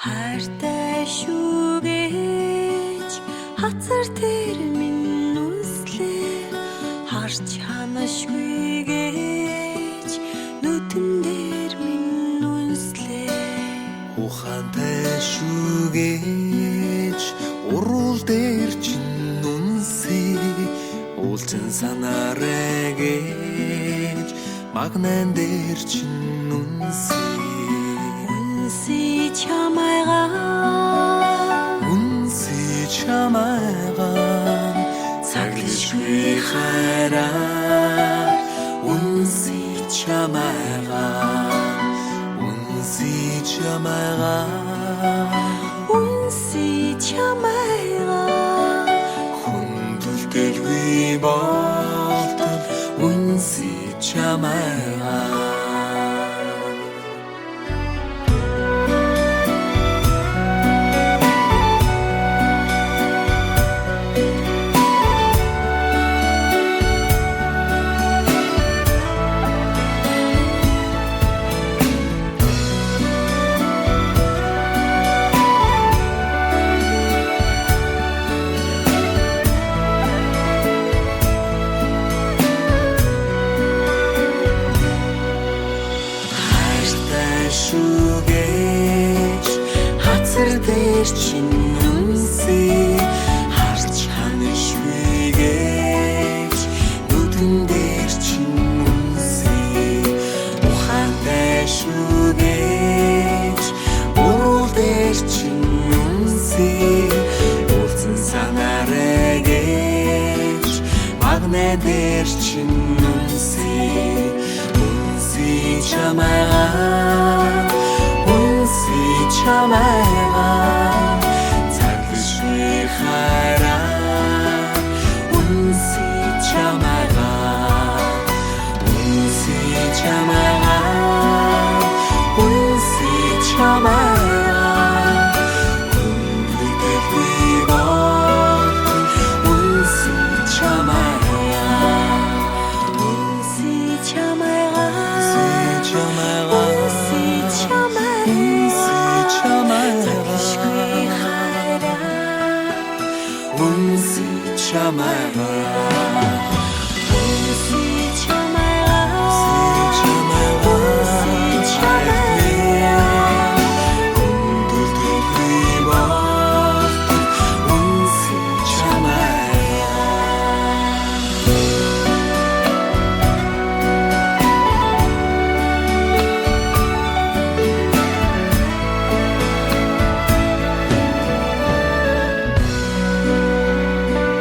Хайртай шүүгээж хацар тэр минь үнслээ харж ханашгүй гэж нүдэн дээр минь үнслээ ухаантай шүүгээж урал дээр чинь үнсээ уулзсан санаарэ гэж магнан дээр чинь үнсээ чамайгаа цаглишгүй хайраа үнси чамайгаа хүндэлдэлгүй болтол үнси чамайгаа шүүгээж хацар дээр чинь үнсээ харж ханашгүй гэж нүдэн дээр чинь үнсээ ухаантай шүүгээж урал дээр чинь үнсээ уулзсан санаарэ гэж магнан дээр чинь үнсээ чамайгаа цаглишгүй хайраа үнси чамайгаа хүндэлдэлгүй болтол үнси чамайгаа